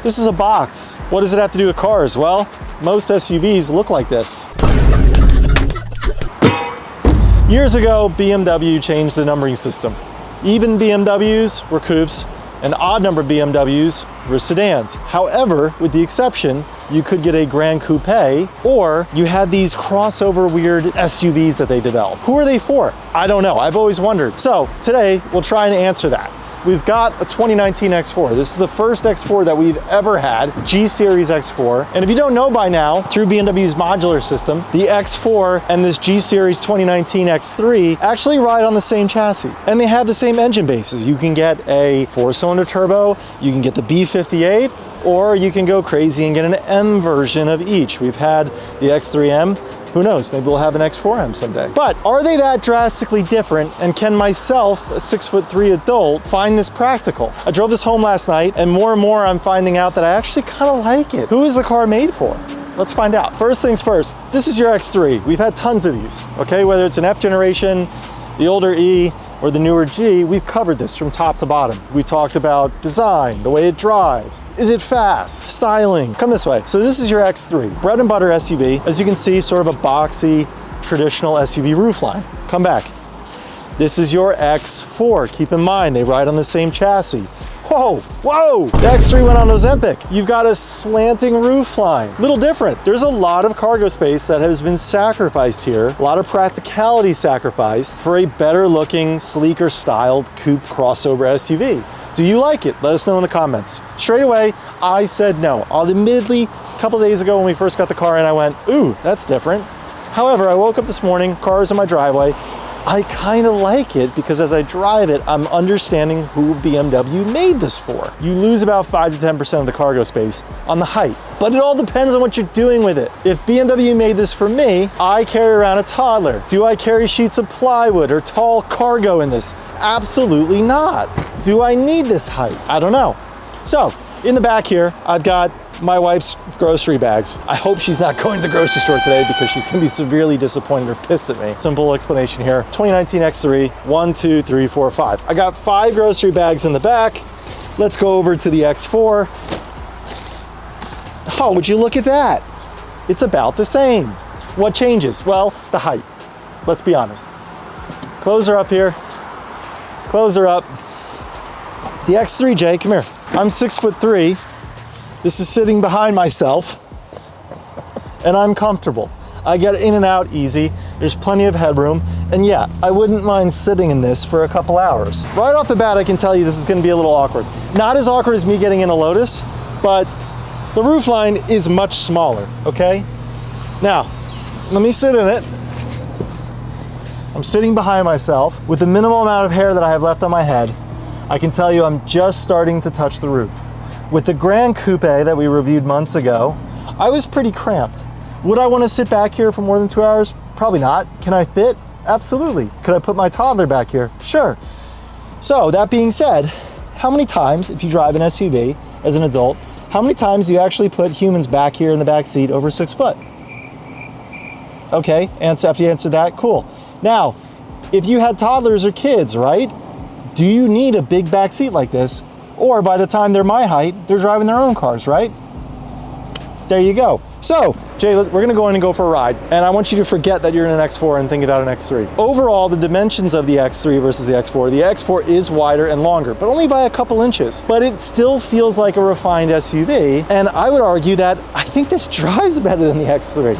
This is a box. What does it have to do with cars? Well, most SUVs look like this. Years ago, BMW changed the numbering system. Even BMWs were coupes, and odd number BMWs were sedans. However, with the exception, you could get a Grand Coupe, or you had these crossover weird SUVs that they developed. Who are they for? I don't know, I've always wondered. So today, we'll try and answer that. We've got a 2019 X4. This is the first X4 that we've ever had, G-Series X4. And if you don't know by now, through BMW's modular system, the X4 and this G-Series 2019 X3 actually ride on the same chassis. And they have the same engine bases. You can get a 4-cylinder turbo, you can get the B58, or you can go crazy and get an M version of each. We've had the X3M. Who knows, maybe we'll have an X4M someday. But are they that drastically different, and can myself, a 6'3" adult, find this practical? I drove this home last night, and more I'm finding out that I actually kind of like it. Who is the car made for? Let's find out. First things first, this is your X3. We've had tons of these, okay? Whether it's an F generation, the older E, or the newer G, we've covered this from top to bottom. We talked about design, the way it drives. Is it fast? Styling. Come this way. So this is your X3, bread and butter SUV. As you can see, sort of a boxy, traditional SUV roofline. Come back. This is your X4. Keep in mind, they ride on the same chassis. Whoa, whoa, the X3 went on Ozempic. You've got a slanting roofline. Little different. There's a lot of cargo space that has been sacrificed here, a lot of practicality sacrificed for a better looking, sleeker styled coupe crossover SUV. Do you like it? Let us know in the comments. Straight away, I said no. Admittedly, a couple days ago when we first got the car in, I went, ooh, that's different. However, I woke up this morning, car's in my driveway. I kind of like it because as I drive it, I'm understanding who BMW made this for. You lose about 5 to 10% of the cargo space on the height, but it all depends on what you're doing with it. If BMW made this for me, I carry around a toddler. Do I carry sheets of plywood or tall cargo in this? Absolutely not. Do I need this height? I don't know. So in the back here, I've got my wife's grocery bags. I hope she's not going to the grocery store today because she's gonna be severely disappointed or pissed at me. Simple explanation here. 2019 X3, 1, 2, 3, 4, 5. I got 5 grocery bags in the back. Let's go over to the X4. Oh, would you look at that? It's about the same. What changes? Well, the height. Let's be honest. Close her up here. Close her up. The X3, Jay, come here. I'm 6'3". This is sitting behind myself, and I'm comfortable. I get in and out easy. There's plenty of headroom, and yeah, I wouldn't mind sitting in this for a couple hours. Right off the bat, I can tell you this is gonna be a little awkward. Not as awkward as me getting in a Lotus, but the roofline is much smaller, okay? Now, let me sit in it. I'm sitting behind myself with the minimal amount of hair that I have left on my head. I can tell you I'm just starting to touch the roof. With the Grand Coupe that we reviewed months ago, I was pretty cramped. Would I want to sit back here for more than 2 hours? Probably not. Can I fit? Absolutely. Could I put my toddler back here? Sure. So that being said, how many times, if you drive an SUV as an adult, how many times do you actually put humans back here in the back seat over 6 foot? Okay, after you answered that, cool. Now, if you had toddlers or kids, right? Do you need a big back seat like this? Or by the time they're my height, they're driving their own cars, right? There you go. So, Jay, we're gonna go in and go for a ride. And I want you to forget that you're in an X4 and think about an X3. Overall, the dimensions of the X3 versus the X4 is wider and longer, but only by a couple inches. But it still feels like a refined SUV. And I would argue that I think this drives better than the X3.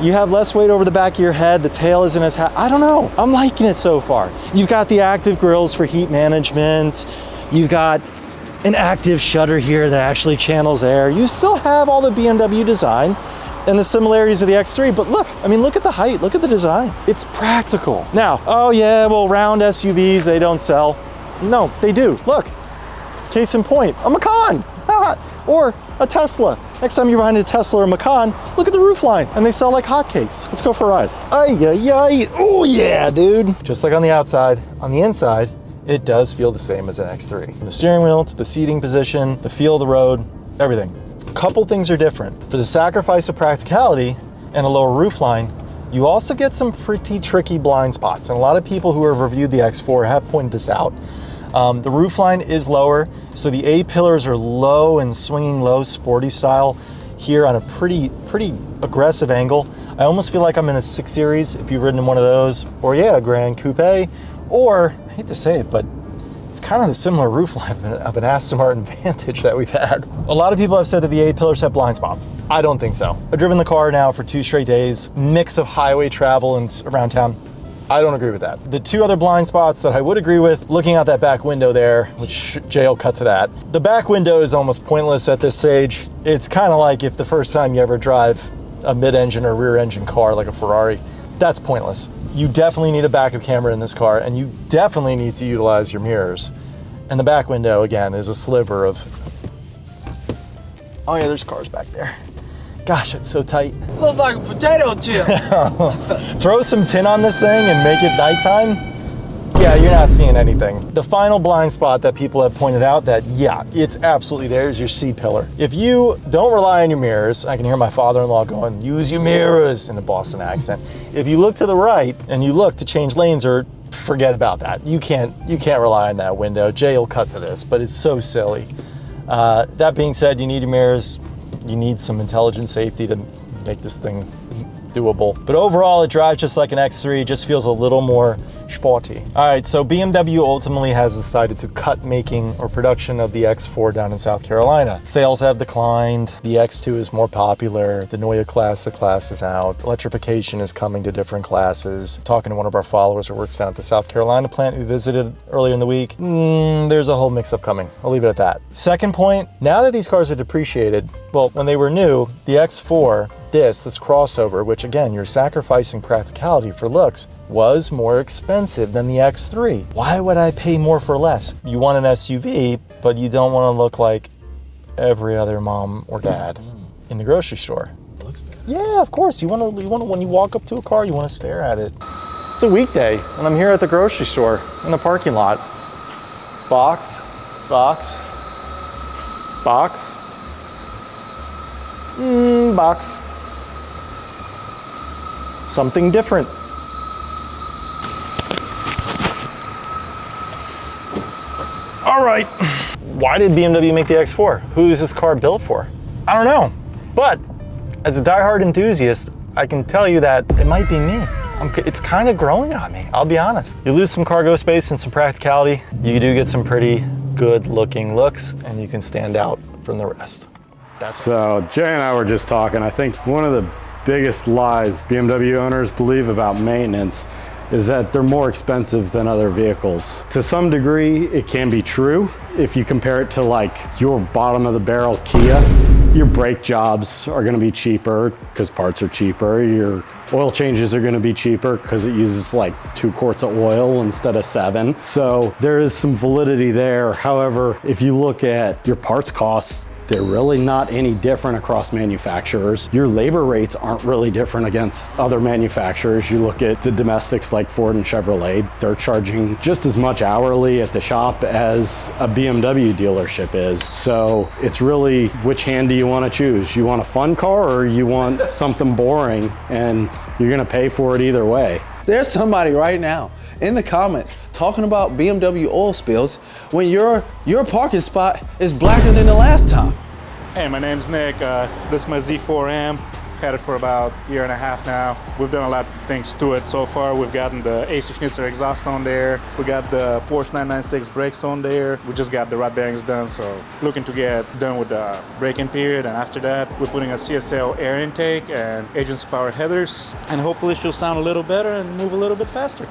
You have less weight over the back of your head, the tail isn't as I don't know, I'm liking it so far. You've got the active grills for heat management. You've got an active shutter here that actually channels air. You still have all the BMW design and the similarities of the X3, but look, I mean, look at the height, look at the design. It's practical. Now, oh yeah, well, round SUVs, they don't sell. No, they do. Look, case in point, a Macan, or a Tesla. Next time you're behind a Tesla or a Macan, look at the roofline, and they sell like hotcakes. Let's go for a ride. Ay, ay, ay. Oh yeah, dude. Just like on the outside, on the inside, it does feel the same as an X3. From the steering wheel to the seating position, the feel of the road, everything. A couple things are different. For the sacrifice of practicality and a lower roofline, you also get some pretty tricky blind spots. And a lot of people who have reviewed the X4 have pointed this out. The roofline is lower, so the A-pillars are low and swinging low, sporty style here on a pretty aggressive angle. I almost feel like I'm in a 6 Series if you've ridden in one of those, or yeah, a Grand Coupe, or I hate to say it, but it's kind of the similar roofline of an Aston Martin Vantage that we've had. A lot of people have said that the A-pillars have blind spots. I don't think so. I've driven the car now for 2 straight days, mix of highway travel and around town. I don't agree with that. The 2 other blind spots that I would agree with, looking out that back window there, which Jay will cut to that. The back window is almost pointless at this stage. It's kind of like if the first time you ever drive a mid-engine or rear-engine car like a Ferrari, that's pointless. You definitely need a backup camera in this car, and you definitely need to utilize your mirrors. And the back window, again, is a sliver of... Oh yeah, there's cars back there. Gosh, it's so tight. Looks like a potato chip. Throw some tin on this thing and make it nighttime. Yeah, you're not seeing anything. The final blind spot that people have pointed out that, yeah, it's absolutely there is your C-pillar. If you don't rely on your mirrors, I can hear my father-in-law going, use your mirrors in a Boston accent. If you look to the right and you look to change lanes, or forget about that. You can't rely on that window. Jay will cut to this, but it's so silly. That being said, you need your mirrors. You need some intelligent safety to make this thing doable. But overall, it drives just like an X3, just feels a little more sporty. All right, so BMW ultimately has decided to cut making or production of the X4 down in South Carolina. Sales have declined. The X2 is more popular. The Neue Klasse class is out. Electrification is coming to different classes. Talking to one of our followers who works down at the South Carolina plant who visited earlier in the week, there's a whole mix-up coming. I'll leave it at that. Second point, now that these cars are depreciated, well, when they were new, the X4, this crossover, which again, you're sacrificing practicality for looks, was more expensive than the X3. Why would I pay more for less? You want an SUV, but you don't want to look like every other mom or dad in the grocery store. It looks better. Yeah, of course. You want to, when you walk up to a car, you want to stare at it. It's a weekday, and I'm here at the grocery store in the parking lot. Box, box, box, box. Something different. All right, why did BMW make the X4? Who is this car built for? I don't know, but as a diehard enthusiast, I can tell you that it might be me. It's kind of growing on me, I'll be honest. You lose some cargo space and some practicality, you do get some pretty good looking looks, and you can stand out from the rest. So Jay and I were just talking. I think one of the biggest lies BMW owners believe about maintenance is that they're more expensive than other vehicles. To some degree, it can be true. If you compare it to like your bottom of the barrel Kia, your brake jobs are gonna be cheaper because parts are cheaper. Your oil changes are gonna be cheaper because it uses like 2 quarts of oil instead of 7. So there is some validity there. However, if you look at your parts costs, they're really not any different across manufacturers. Your labor rates aren't really different against other manufacturers. You look at the domestics like Ford and Chevrolet, they're charging just as much hourly at the shop as a BMW dealership is. So it's really, which hand do you want to choose? You want a fun car or you want something boring, and you're gonna pay for it either way. There's somebody right now in the comments talking about BMW oil spills when your parking spot is blacker than the last time. Hey, my name's Nick. This is my Z4M. Had it for about a year and a half now. We've done a lot of things to it so far. We've gotten the AC Schnitzer exhaust on there. We got the Porsche 996 brakes on there. We just got the rod bearings done, so looking to get done with the braking period. And after that, we're putting a CSL air intake and agency power headers. And hopefully she'll sound a little better and move a little bit faster.